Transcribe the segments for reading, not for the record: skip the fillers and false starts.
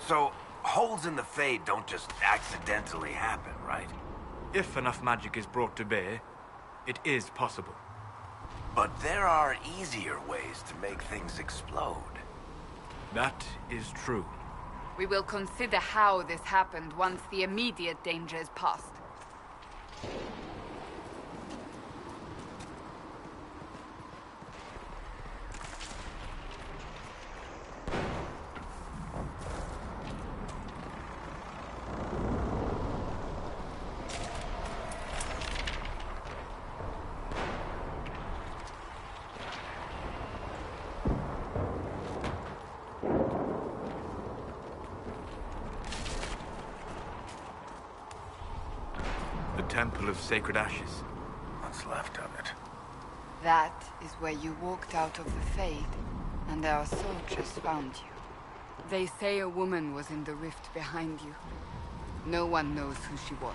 So, holes in the Fade don't just accidentally happen, right? If enough magic is brought to bear, it is possible. But there are easier ways to make things explode. That is true. We will consider how this happened once the immediate danger is past. Temple of Sacred Ashes. What's left of it? That is where you walked out of the Fade, and our soldiers found you. They say a woman was in the rift behind you. No one knows who she was.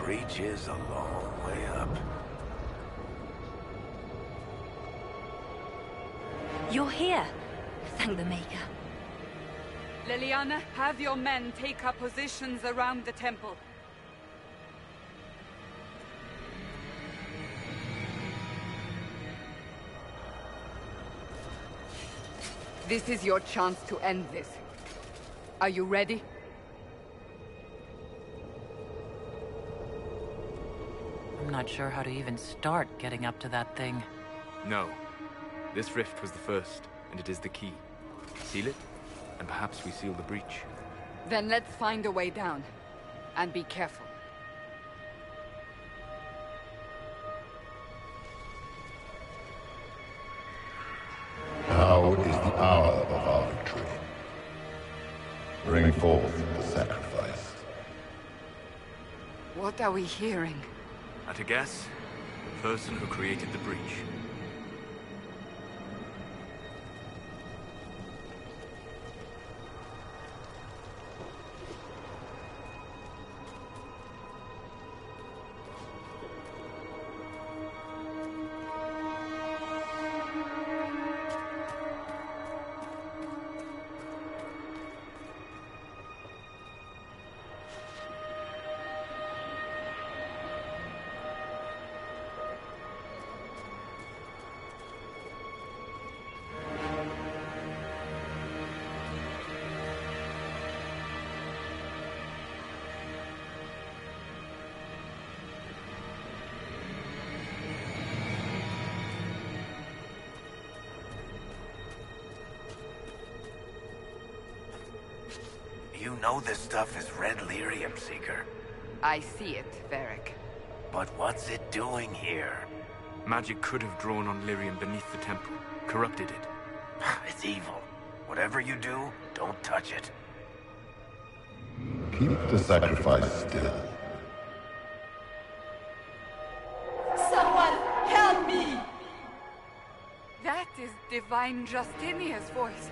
Breach is a long way up. You're here. Thank the Maker. Leliana, have your men take up positions around the temple. This is your chance to end this. Are you ready? I'm not sure how to even start getting up to that thing. No. This rift was the first, and it is the key. Seal it, and perhaps we seal the breach. Then let's find a way down. And be careful. Now is the hour of our victory. Bring forth the sacrifice. What are we hearing? At a guess, the person who created the breach. You know this stuff is red lyrium, Seeker. I see it, Varric. But what's it doing here? Magic could have drawn on lyrium beneath the temple, corrupted it. It's evil. Whatever you do, don't touch it. Keep the sacrifice still. Someone help me! That is divine Justinia's voice.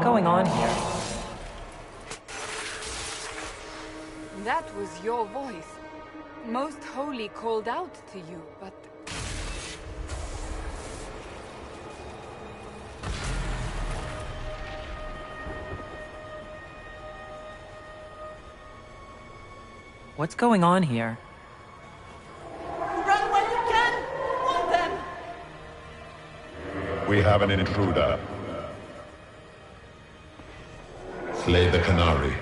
Going on here? That was your voice. Most Holy called out to you, but... What's going on here? Run when you can! Want them! We have an intruder. Slay the Qunari.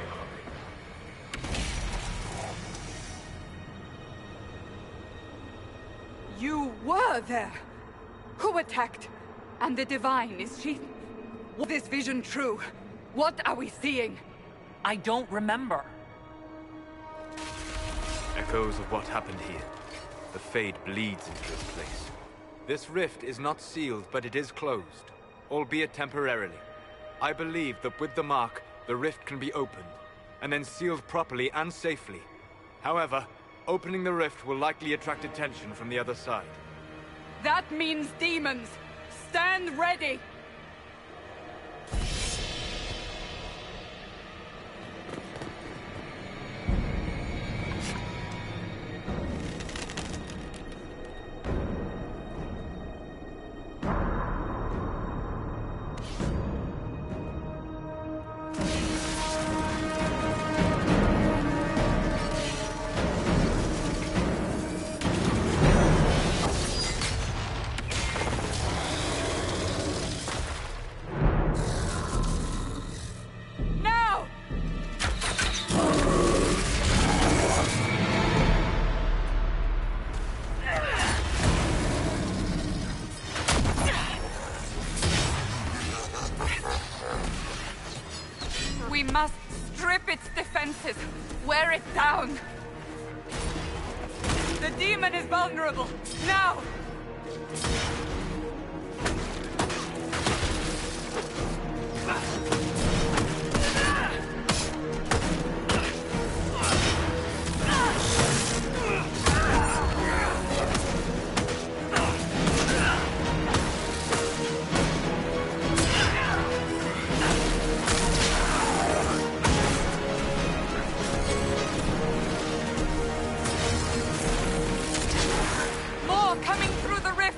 You were there! Who attacked? And the Divine, is she... Was this vision true? What are we seeing? I don't remember. Echoes of what happened here. The Fade bleeds into this place. This rift is not sealed, but it is closed, albeit temporarily. I believe that with the mark, the rift can be opened, and then sealed properly and safely. However, opening the rift will likely attract attention from the other side. That means demons! Stand ready! We must strip its defenses, wear it down. The demon is vulnerable, now! Coming through the rift!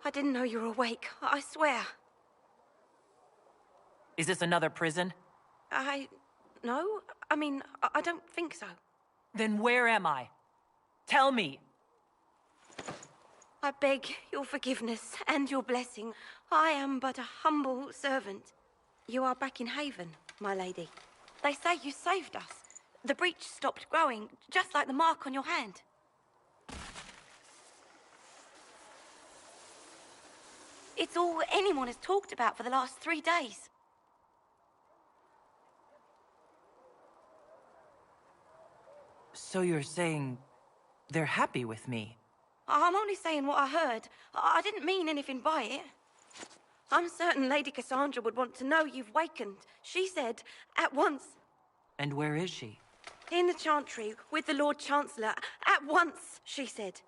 I didn't know you were awake, I swear. Is this another prison? No. I mean, I don't think so. Then where am I? Tell me! I beg your forgiveness and your blessing. I am but a humble servant. You are back in Haven, my lady. They say you saved us. The breach stopped growing, just like the mark on your hand. It's all anyone has talked about for the last 3 days. So you're saying they're happy with me? I'm only saying what I heard. I didn't mean anything by it. I'm certain Lady Cassandra would want to know you've wakened. She said, at once. And where is she? In the Chantry, with the Lord Chancellor. At once, she said.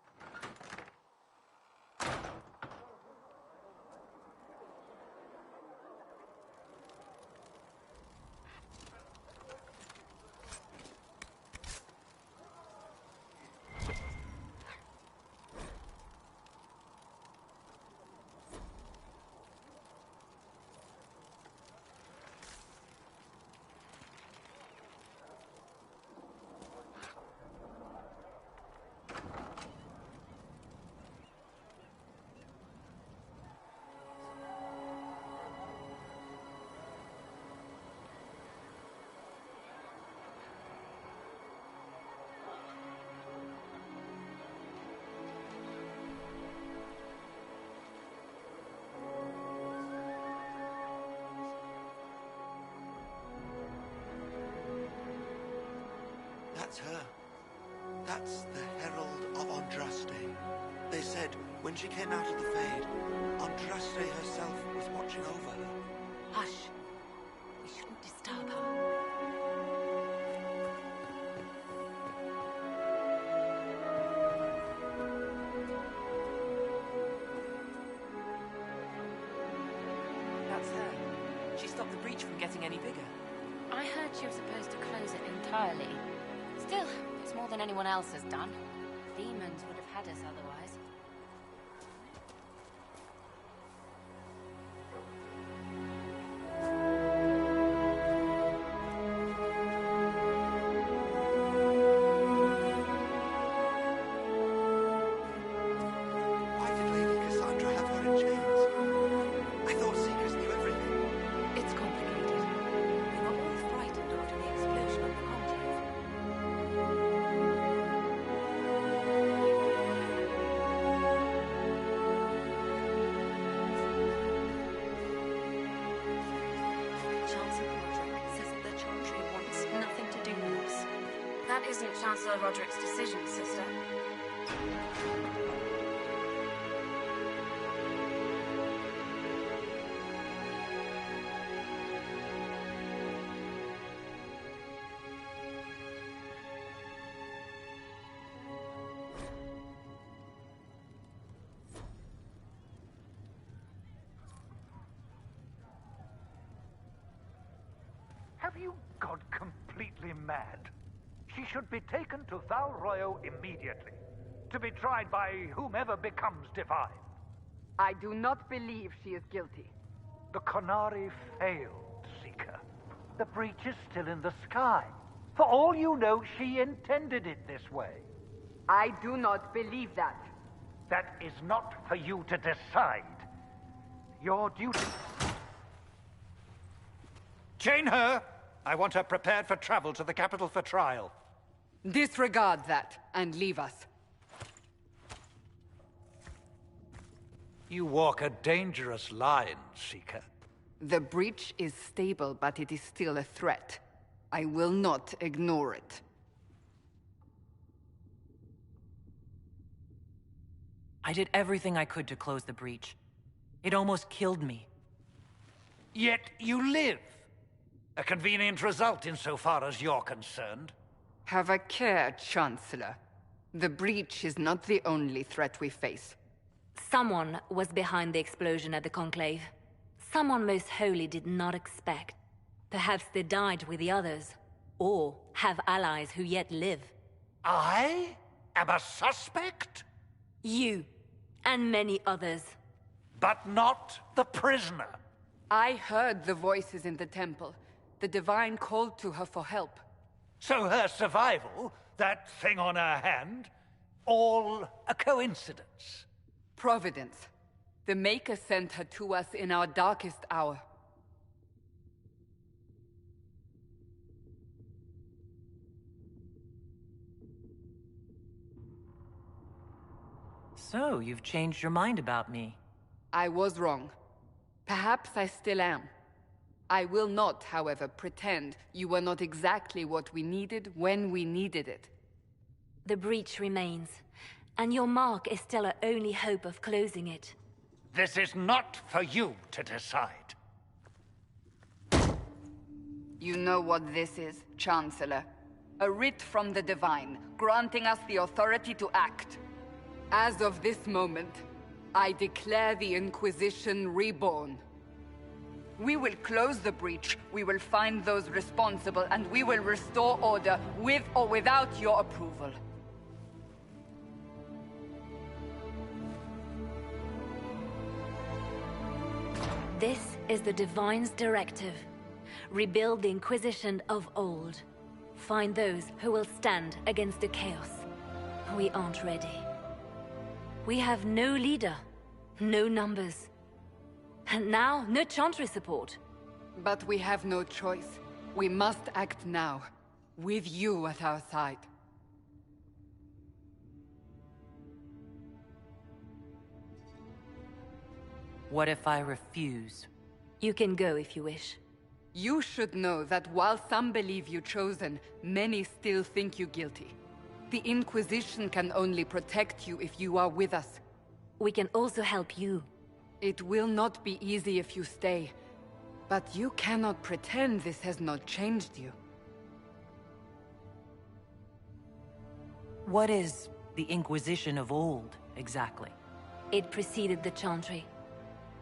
That's her. That's the Herald of Andraste. They said when she came out of the Fade, Andraste herself was watching over her. Hush. We shouldn't disturb her. That's her. She stopped the breach from getting any bigger. I heard she was supposed to close it entirely. Still, it's more than anyone else has done. Demons would have had us otherwise. Why did Lady Cassandra have her in chains? I thought Seekers knew everything. It's complicated. We were all frightened after the explosion of the conclave. Chancellor Roderick says that the Chantry wants nothing to do with us. That isn't Chancellor Roderick's decision, sister. Have you gone completely mad? She should be taken to Val Royo immediately, to be tried by whomever becomes divine. I do not believe she is guilty. The Qunari failed, Seeker. The breach is still in the sky. For all you know, she intended it this way. I do not believe that. That is not for you to decide. Your duty... Chain her! I want her prepared for travel to the capital for trial. Disregard that and leave us. You walk a dangerous line, Seeker. The breach is stable, but it is still a threat. I will not ignore it. I did everything I could to close the breach. It almost killed me. Yet you live. A convenient result insofar as you're concerned. Have a care, Chancellor. The breach is not the only threat we face. Someone was behind the explosion at the Conclave. Someone Most Holy did not expect. Perhaps they died with the others, or have allies who yet live. I am a suspect? You, and many others. but not the prisoner. I heard the voices in the temple. The Divine called to her for help. So her survival, that thing on her hand, all a coincidence? Providence. The Maker sent her to us in our darkest hour. So, you've changed your mind about me. I was wrong. Perhaps I still am. I will not, however, pretend you were not exactly what we needed when we needed it. The breach remains, and your mark is still our only hope of closing it. This is not for you to decide. You know what this is, Chancellor. A writ from the Divine, granting us the authority to act. As of this moment, I declare the Inquisition reborn. We will close the breach, we will find those responsible, and we will restore order with or without your approval. This is the Divine's directive. Rebuild the Inquisition of old. Find those who will stand against the chaos. We aren't ready. We have no leader, no numbers. And now, no Chantry support. But we have no choice. We must act now, with you at our side. What if I refuse? You can go if you wish. You should know that while some believe you chosen, many still think you guilty. The Inquisition can only protect you if you are with us. We can also help you. It will not be easy if you stay. But you cannot pretend this has not changed you. What is the Inquisition of old, exactly? It preceded the Chantry.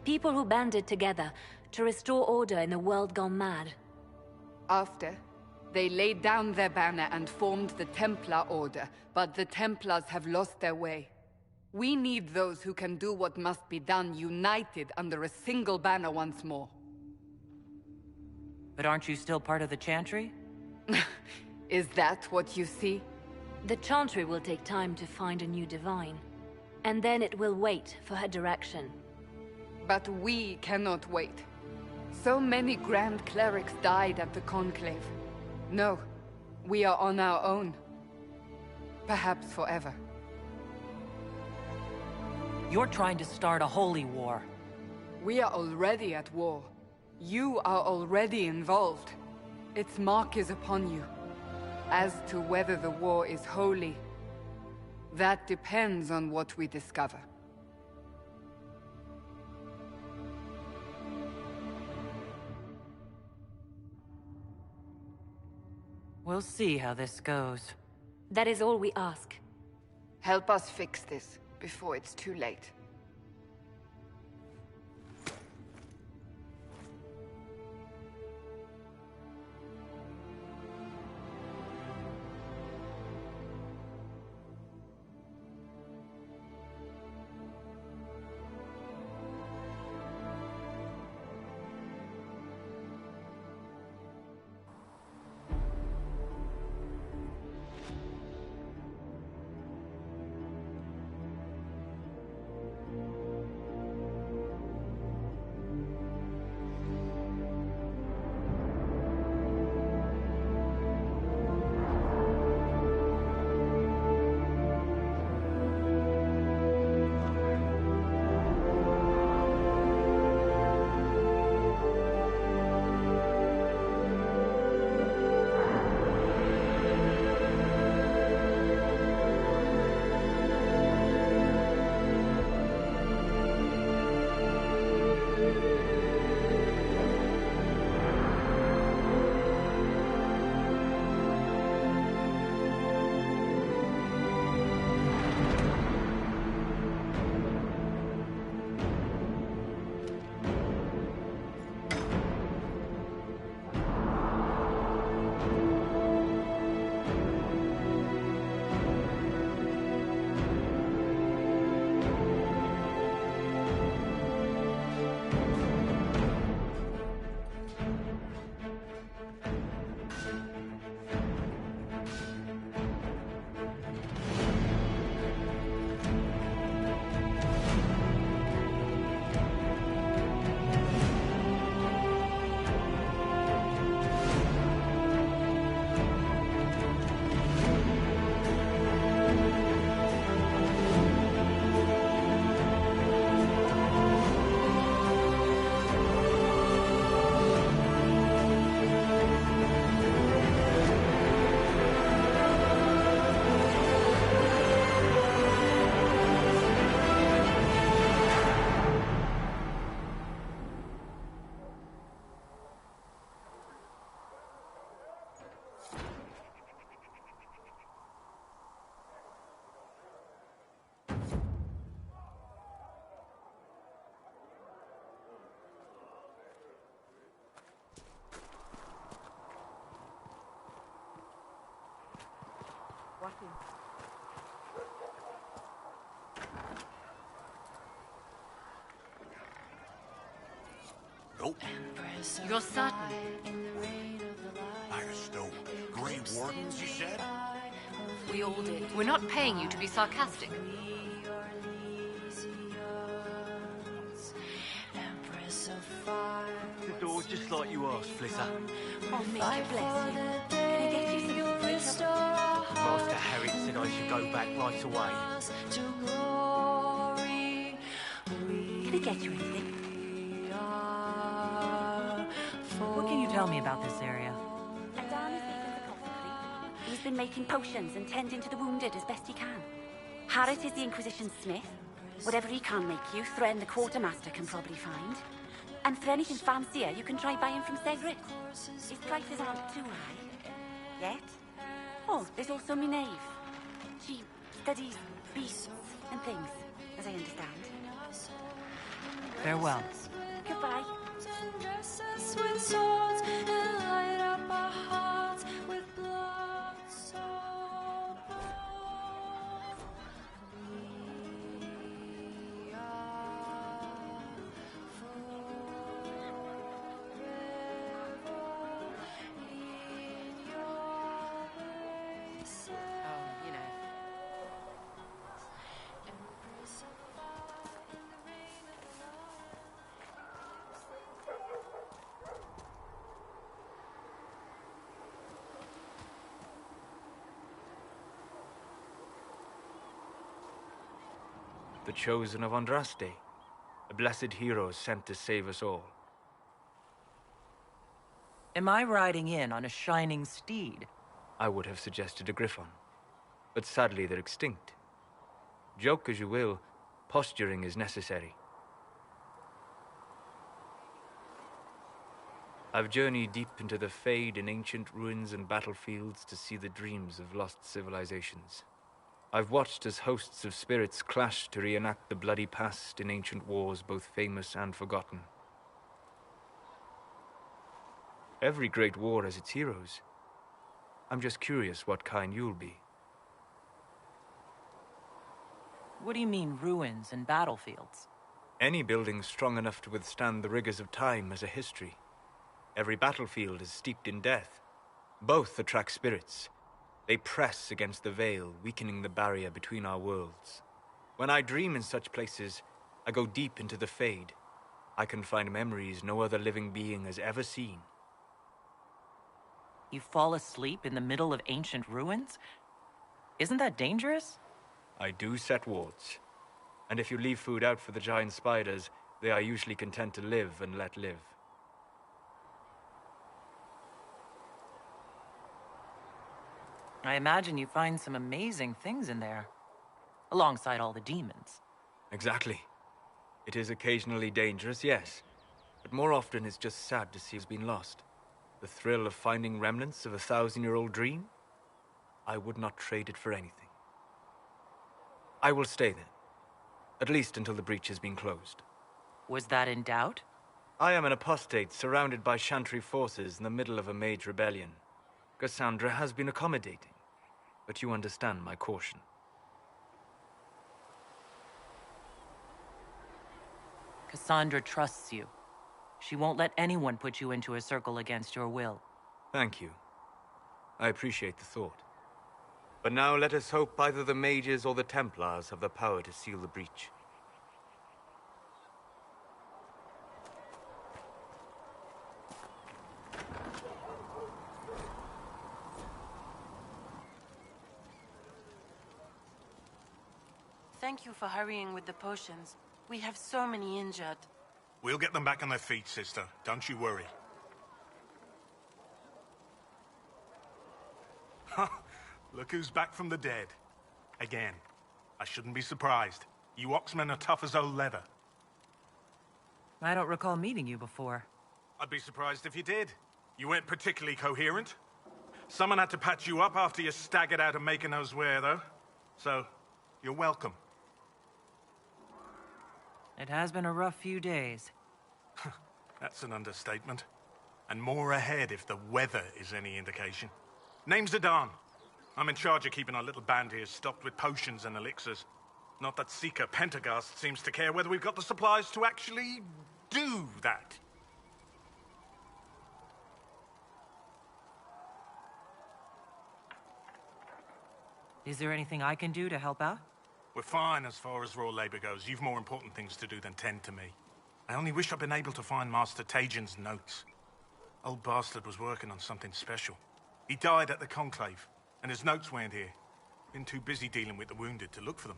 People who banded together to restore order in a world gone mad. After, they laid down their banner and formed the Templar Order, but the Templars have lost their way. We need those who can do what must be done, united under a single banner once more. But aren't you still part of the Chantry? Is that what you see? The Chantry will take time to find a new Divine. And then it will wait for her direction. But we cannot wait. So many Grand Clerics died at the Conclave. No, we are on our own. Perhaps forever. You're trying to start a holy war. We are already at war. You are already involved. Its mark is upon you. As to whether the war is holy, that depends on what we discover. We'll see how this goes. That is all we ask. Help us fix this before it's too late. working. Nope. You're certain? Firestone. Grey Wardens, you said? We all did. We're not paying you to be sarcastic. The door just like you asked, Flitter. Oh, Major, bless you. Can I get you some Master Harriet said I should go back right away. Can I get you anything? What can you tell me about this area? Adan is Ethan's apothecary. He's been making potions and tending to the wounded as best he can. Harriet is the Inquisition smith. Whatever he can't make you, Thren the quartermaster can probably find. And for anything fancier, you can try buying from Segret. His prices aren't too high. Yet. Oh, there's also Minave. She studies beasts and things, as I understand. Farewell. Goodbye. The chosen of Andraste, a blessed hero sent to save us all. Am I riding in on a shining steed? I would have suggested a griffon, but sadly they're extinct. Joke as you will, posturing is necessary. I've journeyed deep into the Fade in ancient ruins and battlefields to see the dreams of lost civilizations. I've watched as hosts of spirits clash to reenact the bloody past in ancient wars both famous and forgotten. Every great war has its heroes. I'm just curious what kind you'll be. What do you mean, ruins and battlefields? Any building strong enough to withstand the rigors of time has a history. Every battlefield is steeped in death. Both attract spirits. They press against the veil, weakening the barrier between our worlds. When I dream in such places, I go deep into the Fade. I can find memories no other living being has ever seen. You fall asleep in the middle of ancient ruins? Isn't that dangerous? I do set wards. And if you leave food out for the giant spiders, they are usually content to live and let live. I imagine you find some amazing things in there, alongside all the demons. Exactly. It is occasionally dangerous, yes. But more often it's just sad to see what's been lost. The thrill of finding remnants of a 1,000-year-old dream? I would not trade it for anything. I will stay then. At least until the breach has been closed. Was that in doubt? I am an apostate surrounded by Chantry forces in the middle of a mage rebellion. Cassandra has been accommodating, but you understand my caution. Cassandra trusts you. She won't let anyone put you into a circle against your will. Thank you. I appreciate the thought. But now let us hope either the mages or the Templars have the power to seal the breach. Thank you for hurrying with the potions. We have so many injured. We'll get them back on their feet, sister. Don't you worry. Look who's back from the dead. Again. I shouldn't be surprised. You Oxmen are tough as old leather. I don't recall meeting you before. I'd be surprised if you did. You weren't particularly coherent. Someone had to patch you up after you staggered out of making those wear, though. So, you're welcome. It has been a rough few days. That's an understatement. And more ahead if the weather is any indication. Name's Adan. I'm in charge of keeping our little band here stocked with potions and elixirs. Not that Seeker Pentagast seems to care whether we've got the supplies to actually do that. Is there anything I can do to help out? We're fine as far as raw labor goes. You've more important things to do than tend to me. I only wish I'd been able to find Master Tajin's notes. Old bastard was working on something special. He died at the Conclave, and his notes weren't here. Been too busy dealing with the wounded to look for them.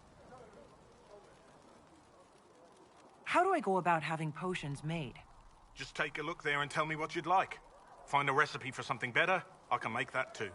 How do I go about having potions made? Just take a look there and tell me what you'd like. Find a recipe for something better, I can make that too.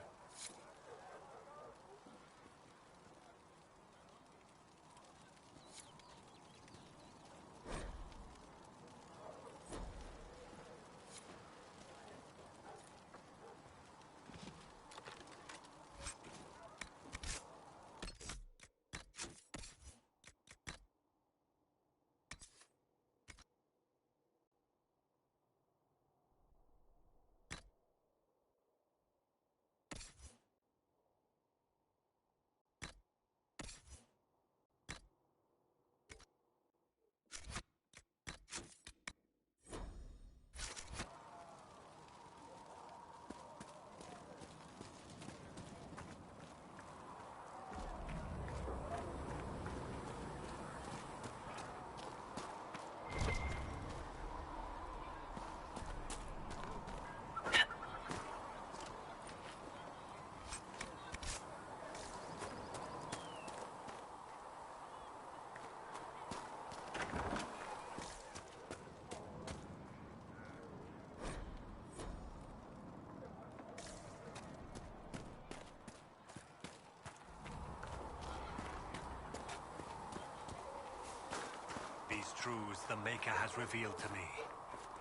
These truths the Maker has revealed to me.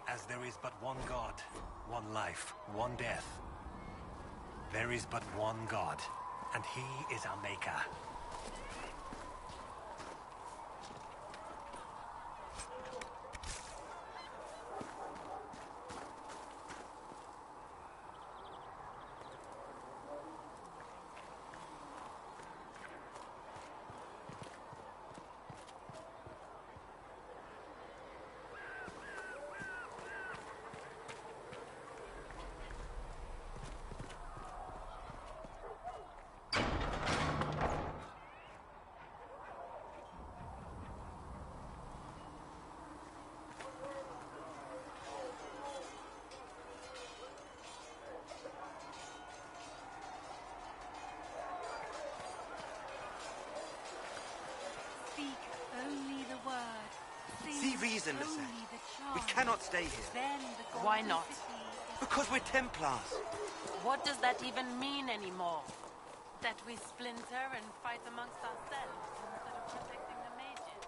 As there is but one God, one life, one death. There is but one God, and He is our Maker. See reason, Lisette. We cannot stay here. Why not? Because we're Templars. What does that even mean anymore? That we splinter and fight amongst ourselves instead of protecting the mages?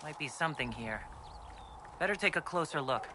Might be something here. Better take a closer look.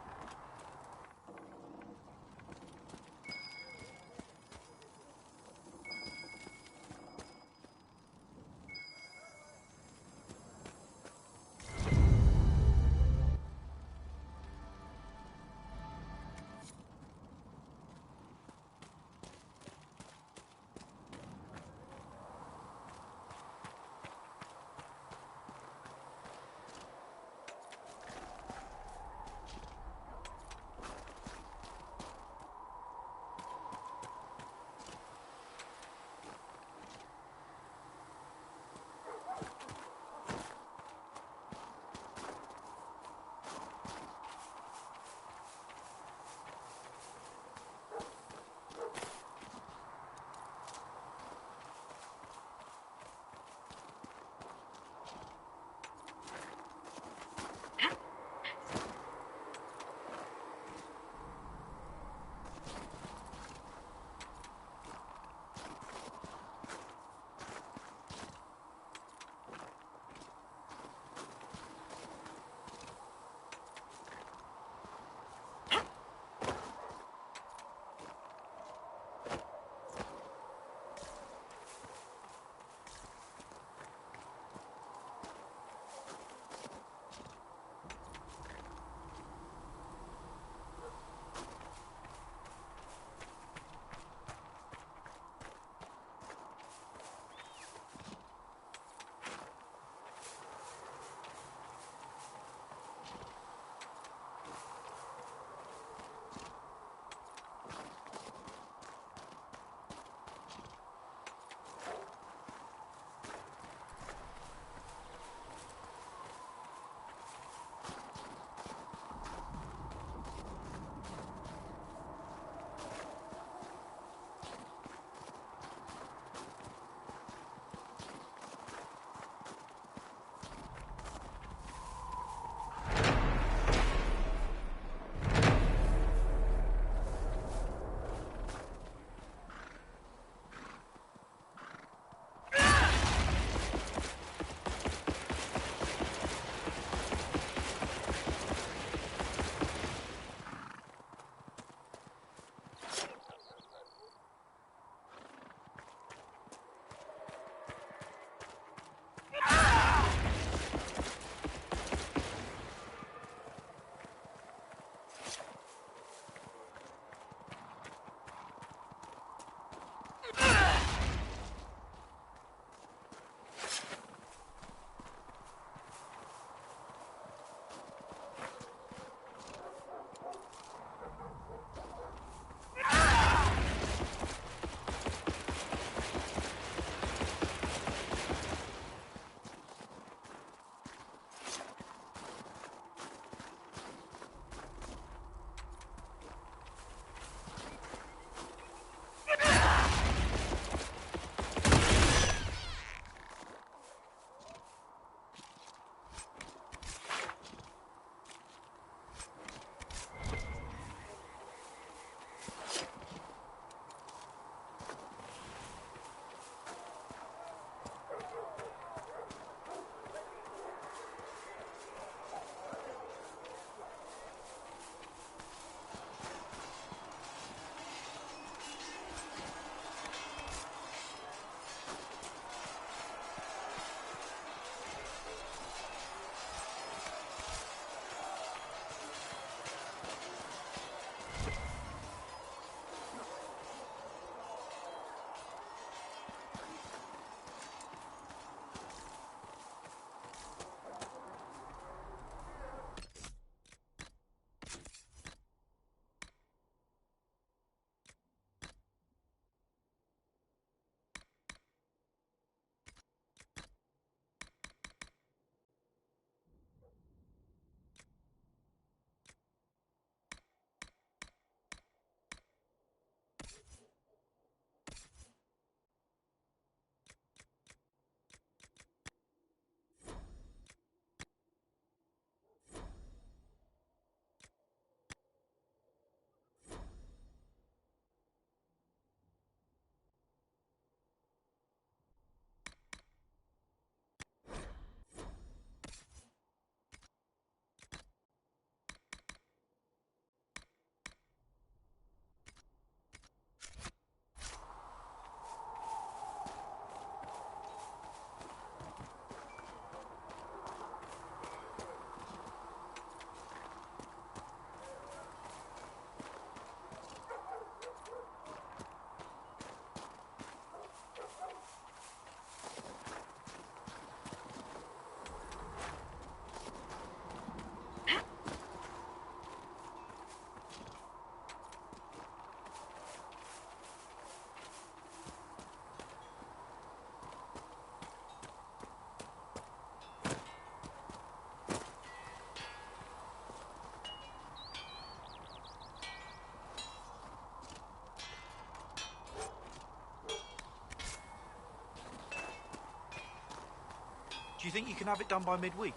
Do you think you can have it done by midweek?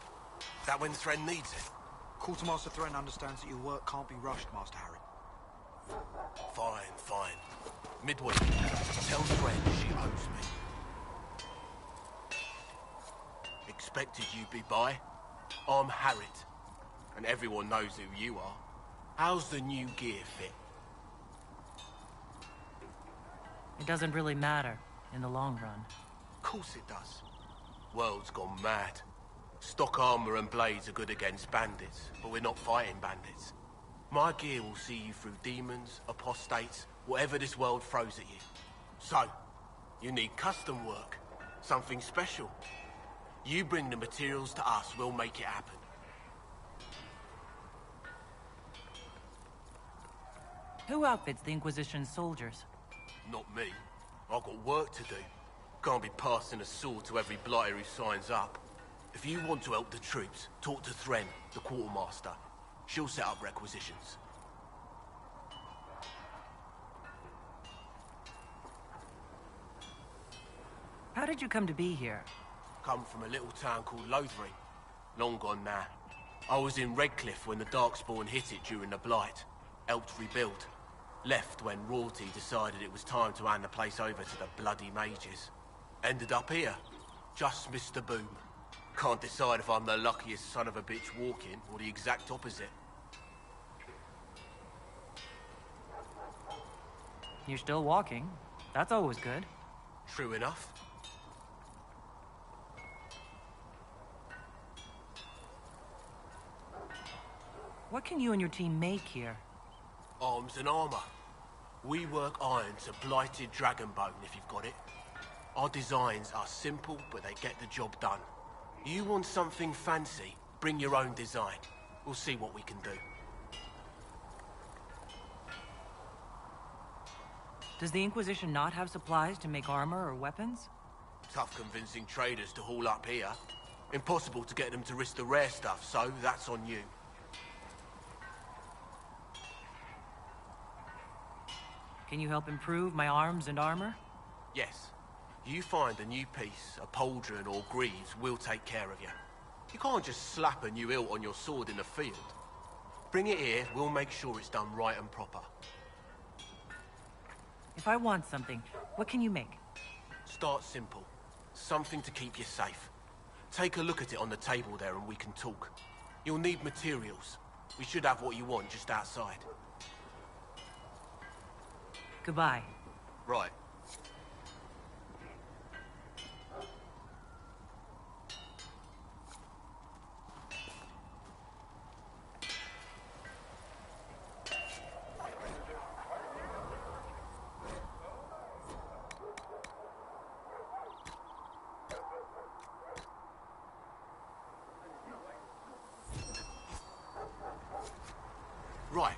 That when Thren needs it? Quartermaster Thren understands that your work can't be rushed, Master Harry. Fine, fine. Midweek. Tell Thren she owes me. Expected you'd be by. I'm Harriet, and everyone knows who you are. How's the new gear fit? It doesn't really matter in the long run. Of course it does. World's gone mad. Stock armor and blades are good against bandits, but we're not fighting bandits. My gear will see you through demons, apostates, whatever this world throws at you. So, you need custom work, something special. You bring the materials to us, we'll make it happen. Who outfits the Inquisition soldiers? Not me. I've got work to do. Can't be passing a sword to every blighter who signs up. If you want to help the troops, talk to Thren, the quartermaster. She'll set up requisitions. How did you come to be here? Come from a little town called Lothering. Long gone now. I was in Redcliffe when the Darkspawn hit it during the Blight. Helped rebuild. Left when royalty decided it was time to hand the place over to the bloody mages. Ended up here. Just missed the boom. Can't decide if I'm the luckiest son of a bitch walking or the exact opposite. You're still walking. That's always good. True enough. What can you and your team make here? Arms and armor. We work iron to blighted dragonbone if you've got it. Our designs are simple, but they get the job done. You want something fancy, bring your own design. We'll see what we can do. Does the Inquisition not have supplies to make armor or weapons? Tough convincing traders to haul up here. Impossible to get them to risk the rare stuff, so that's on you. Can you help improve my arms and armor? Yes. You find a new piece, a pauldron or greaves, we'll take care of you. You can't just slap a new hilt on your sword in the field. Bring it here, we'll make sure it's done right and proper. If I want something, what can you make? Start simple. Something to keep you safe. Take a look at it on the table there and we can talk. You'll need materials. We should have what you want just outside. Goodbye. Right. Right.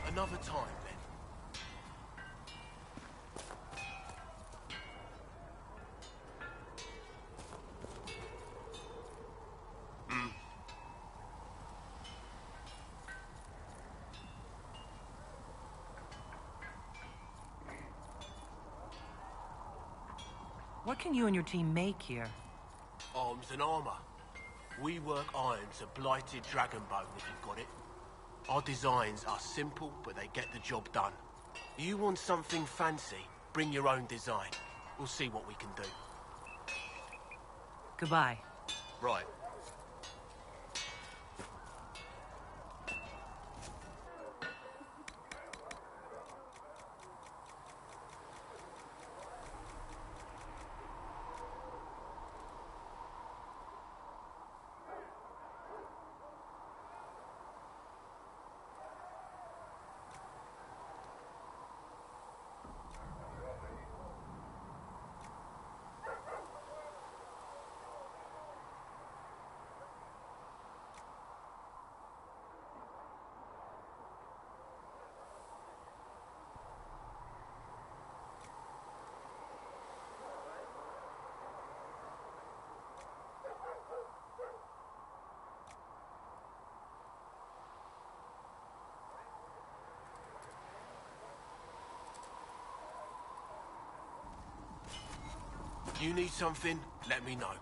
Another time, then. What can you and your team make here? Arms and armor. We work irons a blighted dragon bone if you've got it. Our designs are simple, but they get the job done. You want something fancy, bring your own design. We'll see what we can do. Goodbye. Right. You need something, let me know.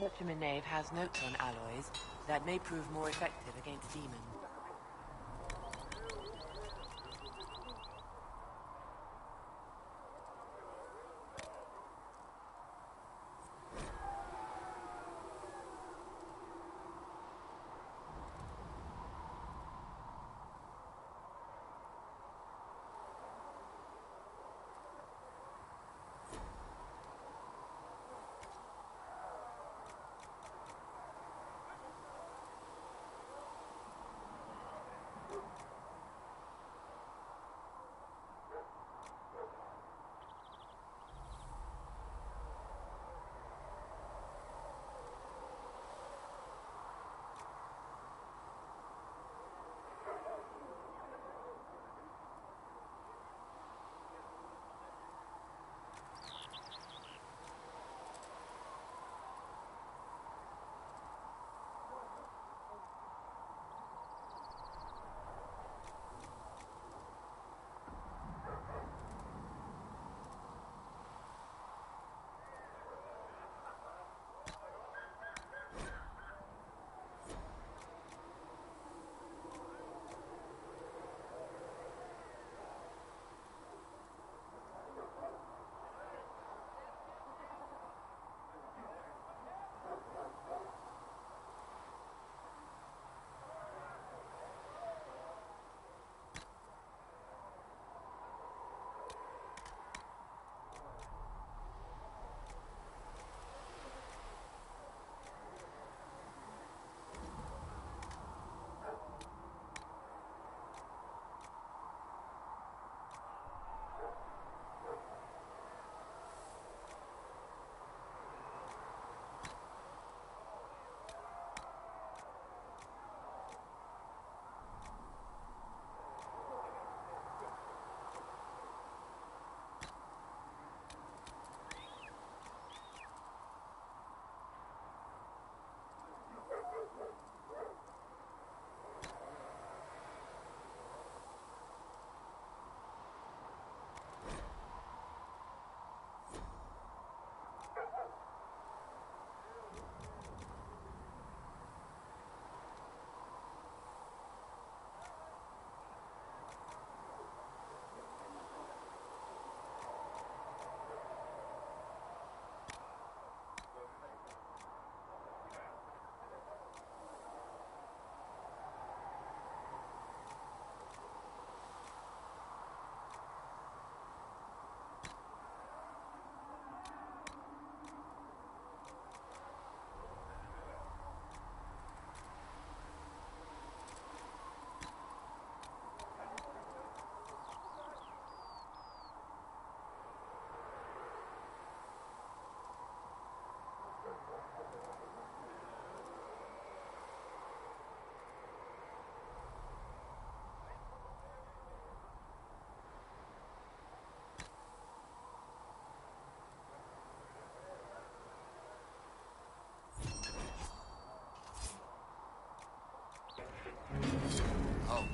Dr. Minave has notes on alloys that may prove more effective against demons.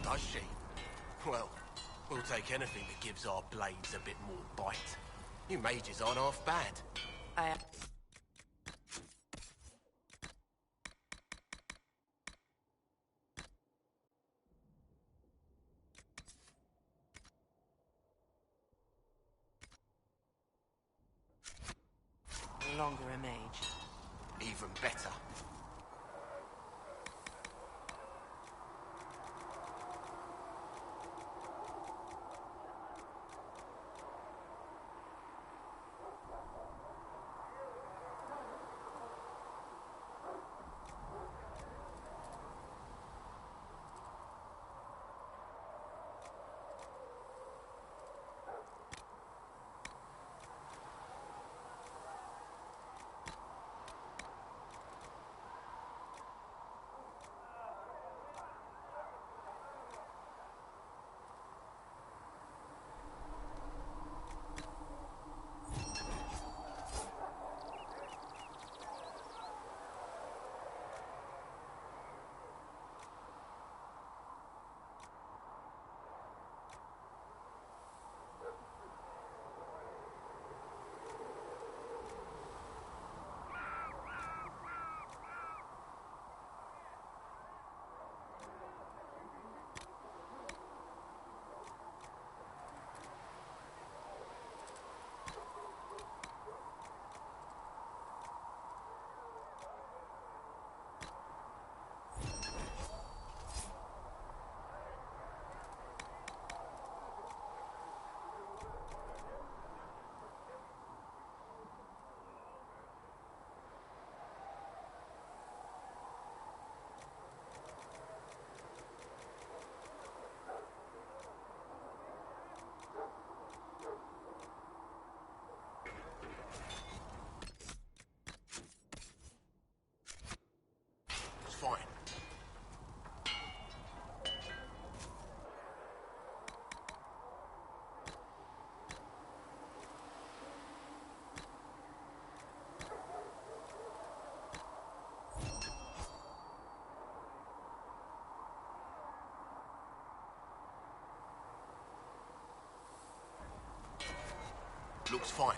Does she? Well, we'll take anything that gives our blades a bit more bite. You mages aren't half bad. I... No longer a mage. Even better. Fine. Looks fine.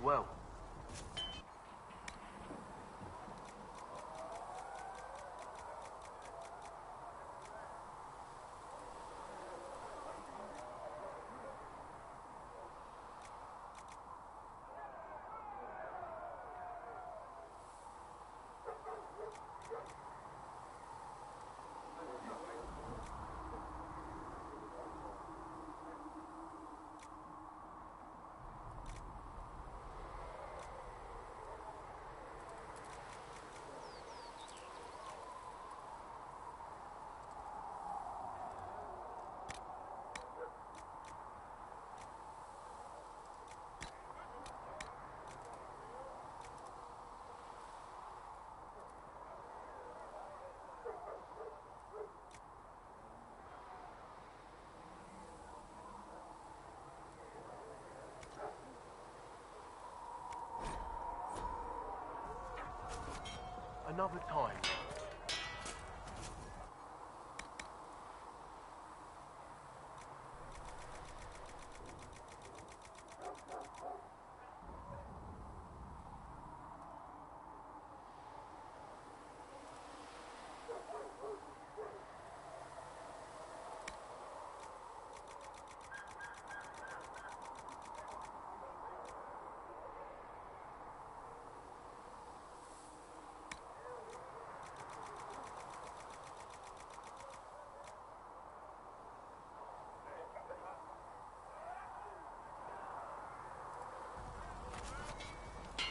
well. Another time.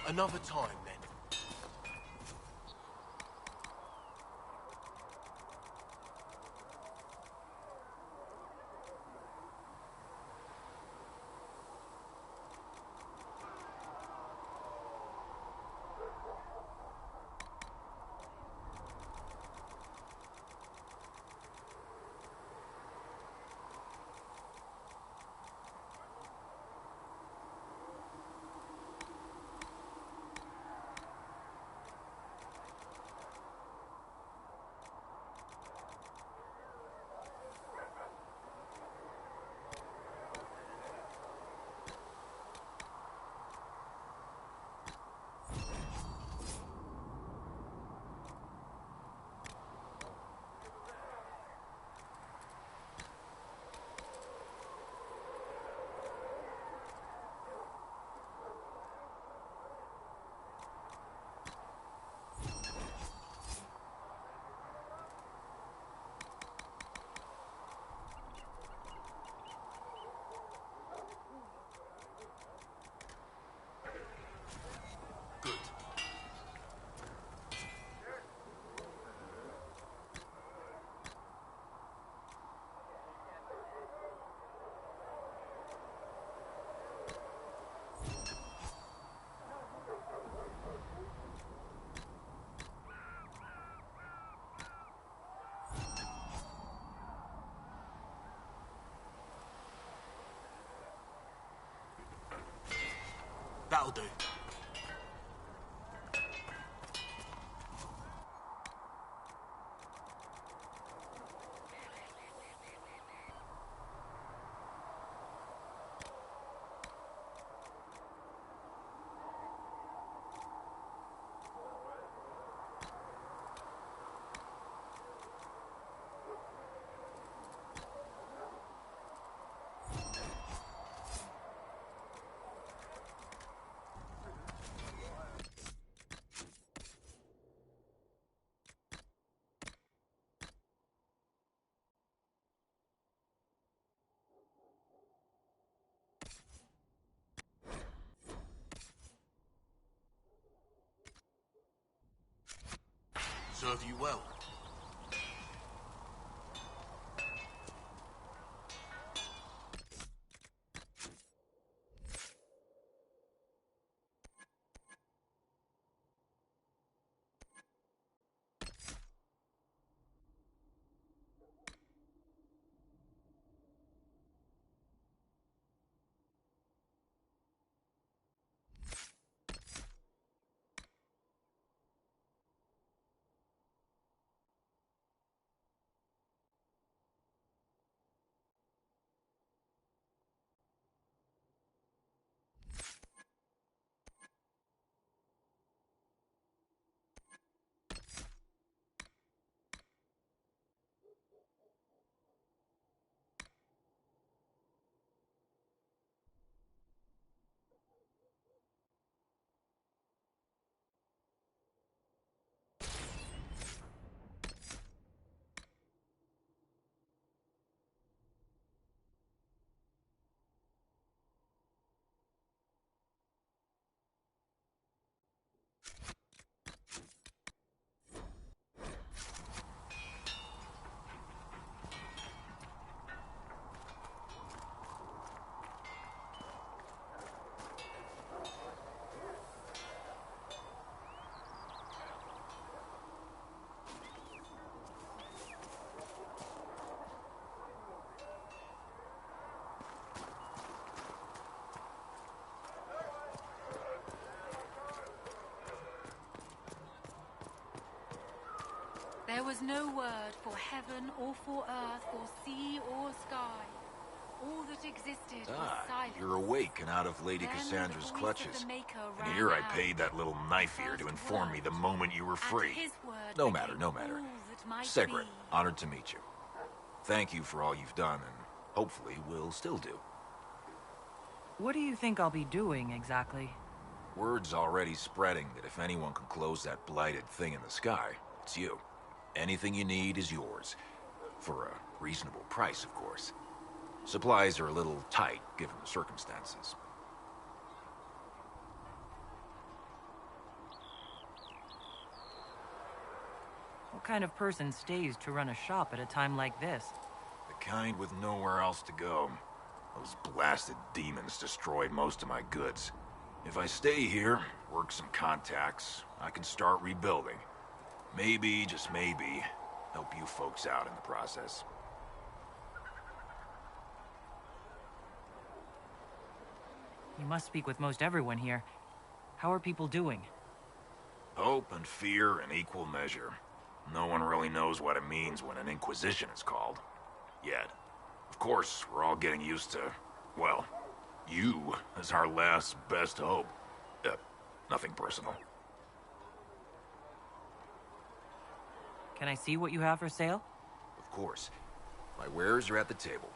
Another time, then. That'll do. Serve you well. was no word for heaven or for earth or sea or sky. All that existed was silence. You're awake and out of Lady Then Cassandra's the voice of clutches. the Maker And rang here I out. paid that little knife ear to inform me the moment you were free. his word No matter, no became matter. all that might Segret, be. honored to meet you. Thank you for all you've done, and hopefully will still do. What do you think I'll be doing, exactly? Word's already spreading that if anyone can close that blighted thing in the sky, it's you. Anything you need is yours. For a reasonable price, of course. Supplies are a little tight, given the circumstances. What kind of person stays to run a shop at a time like this? The kind with nowhere else to go. Those blasted demons destroyed most of my goods. If I stay here, work some contacts, I can start rebuilding. Maybe, just maybe, help you folks out in the process. You must speak with most everyone here. How are people doing? Hope and fear in equal measure. No one really knows what it means when an Inquisition is called. Yet. Of course, we're all getting used to, well, you as our last best hope. Nothing personal. Can I see what you have for sale? Of course. My wares are at the table.